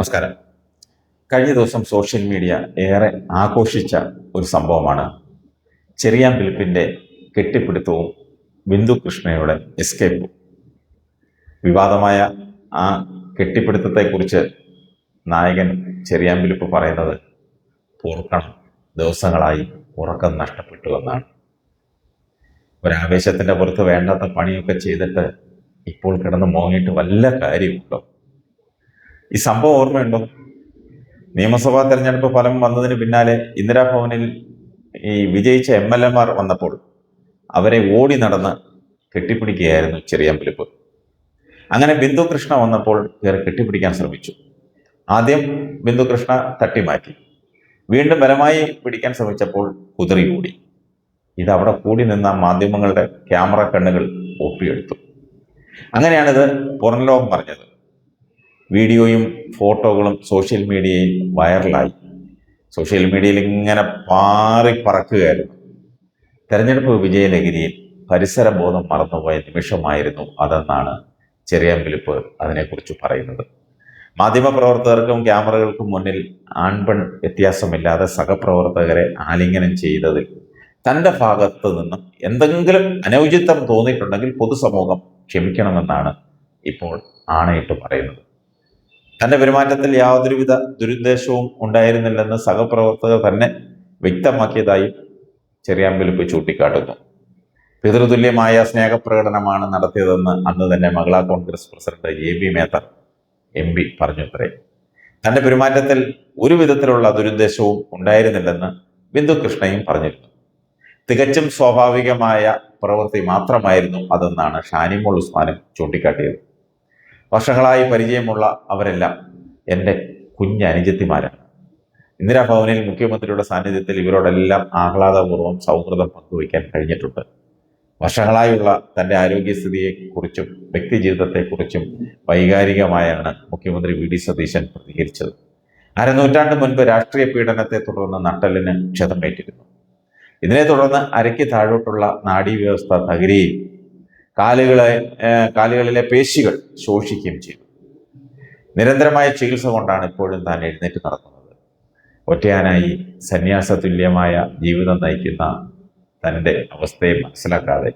നമസ്കാരം. കഴിഞ്ഞ ദിവസം സോഷ്യൽ മീഡിയ ഏറെ ആഘോഷിച്ച ഒരു സംഭവമാണ് ചെറിയാൻ ഫിലിപ്പിൻ്റെ കെട്ടിപ്പിടുത്തവും ബിന്ദു കൃഷ്ണയുടെ എസ്കേപ്പും. വിവാദമായ ആ കെട്ടിപ്പിടുത്തത്തെക്കുറിച്ച് നായകൻ ചെറിയാൻ ഫിലിപ്പ് പറയുന്നത്, ഓർക്കണം, ദിവസങ്ങളായി ഉറക്കം നഷ്ടപ്പെട്ടു എന്നാണ്. ഒരാവേശത്തിൻ്റെ പുറത്ത് വേണ്ടാത്ത പണിയൊക്കെ ചെയ്തിട്ട് ഇപ്പോൾ കിടന്ന് മോങ്ങിയിട്ട് വല്ല കാര്യമുണ്ടോ? ഈ സംഭവം ഓർമ്മയുണ്ടോ? നിയമസഭാ തെരഞ്ഞെടുപ്പ് ഫലം വന്നതിന് പിന്നാലെ ഇന്ദിരാഭവനിൽ ഈ വിജയിച്ച MLA-മാർ വന്നപ്പോൾ അവരെ ഓടി നടന്ന് കെട്ടിപ്പിടിക്കുകയായിരുന്നു ചെറിയാൻ ഫിലിപ്പ്. അങ്ങനെ ബിന്ദു കൃഷ്ണ വന്നപ്പോൾ കയറി കെട്ടിപ്പിടിക്കാൻ ശ്രമിച്ചു. ആദ്യം ബിന്ദു കൃഷ്ണ തട്ടിമാറ്റി, വീണ്ടും ബലമായി പിടിക്കാൻ ശ്രമിച്ചപ്പോൾ കുതിറി ഓടി. ഇതവിടെ കൂടി നിന്ന മാധ്യമങ്ങളുടെ ക്യാമറ കണ്ണുകൾ ഒപ്പിയെടുത്തു. അങ്ങനെയാണിത് പുറം ലോകം പറഞ്ഞത്. വീഡിയോയും ഫോട്ടോകളും സോഷ്യൽ മീഡിയയിൽ വൈറലായി. സോഷ്യൽ മീഡിയയിൽ ഇങ്ങനെ പാറിപ്പറക്കുകയായിരുന്നു. തെരഞ്ഞെടുപ്പ് വിജയലഹരിയിൽ പരിസരബോധം മറന്നുപോയ നിമിഷമായിരുന്നു അതെന്നാണ് ചെറിയാൻ ഫിലിപ്പ് അതിനെക്കുറിച്ച് പറയുന്നത്. മാധ്യമപ്രവർത്തകർക്കും ക്യാമറകൾക്കും മുന്നിൽ ആൺപെൺ വ്യത്യാസമില്ലാതെ സഹപ്രവർത്തകരെ ആലിംഗനം ചെയ്തതിൽ തൻ്റെ ഭാഗത്ത് നിന്നും എന്തെങ്കിലും അനൗചിത്വം തോന്നിയിട്ടുണ്ടെങ്കിൽ പൊതുസമൂഹം ക്ഷമിക്കണമെന്നാണ് ഇപ്പോൾ ആണയിട്ട് പറയുന്നത്. തൻ്റെ പെരുമാറ്റത്തിൽ യാതൊരുവിധ ദുരുദ്ദേശവും ഉണ്ടായിരുന്നില്ലെന്ന് സഹപ്രവർത്തകർ തന്നെ വ്യക്തമാക്കിയതായി ചെറിയാൻ ഫിലിപ്പ് ചൂണ്ടിക്കാട്ടുന്നു. പിതൃതുല്യമായ സ്നേഹപ്രകടനമാണ് നടത്തിയതെന്ന് അന്ന് തന്നെ Mahila Congress president AB Mather MP പറഞ്ഞുത്രേ. തൻ്റെ പെരുമാറ്റത്തിൽ ഒരു വിധത്തിലുള്ള ദുരുദ്ദേശവും ഉണ്ടായിരുന്നില്ലെന്ന് ബിന്ദു കൃഷ്ണയും പറഞ്ഞിരുന്നു. തികച്ചും സ്വാഭാവികമായ പ്രവൃത്തി മാത്രമായിരുന്നു അതെന്നാണ് ഷാനിമോൾ ഉസ്മാനും ചൂണ്ടിക്കാട്ടിയത്. വർഷങ്ങളായി പരിചയമുള്ള അവരെല്ലാം എൻ്റെ കുഞ്ഞനുജത്തിമാരാണ്. ഇന്ദിരാഭവനിൽ മുഖ്യമന്ത്രിയുടെ സാന്നിധ്യത്തിൽ ഇവരോടെല്ലാം ആഹ്ലാദപൂർവ്വം സൗഹൃദം പങ്കുവയ്ക്കാൻ കഴിഞ്ഞിട്ടുണ്ട്. വർഷങ്ങളായുള്ള തൻ്റെ ആരോഗ്യസ്ഥിതിയെക്കുറിച്ചും വ്യക്തിജീവിതത്തെക്കുറിച്ചും വൈകാരികമായാണ് മുഖ്യമന്ത്രി VD സതീശൻ പ്രതികരിച്ചത്. അരനൂറ്റാണ്ട് മുൻപ് രാഷ്ട്രീയ പീഡനത്തെ തുടർന്ന് നട്ടെല്ലിന് ക്ഷതമേറ്റിരുന്നു. ഇതിനെ തുടർന്ന് അരയ്ക്ക് താഴോട്ടുള്ള നാഡീവ്യവസ്ഥ തകരുകയും കാലുകളിലെ പേശികൾ ശോഷിക്കുകയും ചെയ്തു. നിരന്തരമായ ചികിത്സ കൊണ്ടാണ് ഇപ്പോഴും താൻ എഴുന്നേറ്റ് നടക്കുന്നത്. ഒറ്റയാനായി സന്യാസതുല്യമായ ജീവിതം നയിക്കുന്ന തൻ്റെ അവസ്ഥയെ മനസ്സിലാക്കാതെ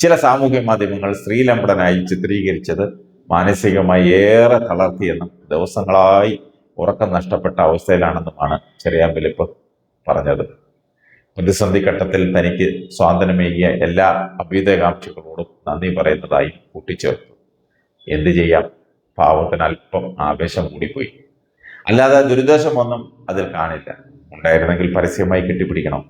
ചില സാമൂഹ്യ മാധ്യമങ്ങൾ സ്ത്രീലമ്പടനായി ചിത്രീകരിച്ചത് മാനസികമായി ഏറെ തളർത്തിയെന്നും ദിവസങ്ങളായി ഉറക്കം നഷ്ടപ്പെട്ട അവസ്ഥയിലാണെന്നുമാണ് ചെറിയാൻ ഫിലിപ്പ് പറഞ്ഞത്. പ്രതിസന്ധി ഘട്ടത്തിൽ തനിക്ക് സ്വാതന്ത്ര്യമേകിയ എല്ലാ അഭ്യുദയകാംക്ഷികളോടും നന്ദി പറയുന്നതായി കൂട്ടിച്ചേർത്തു. എന്തു ചെയ്യാം, പാവത്തിന് അല്പം ആവേശം കൂടിപ്പോയി. അല്ലാതെ ദുരുദ്ദേശമൊന്നും അതിൽ കാണില്ല. ഉണ്ടായിരുന്നെങ്കിൽ പരസ്യമായി കെട്ടിപ്പിടിക്കണം.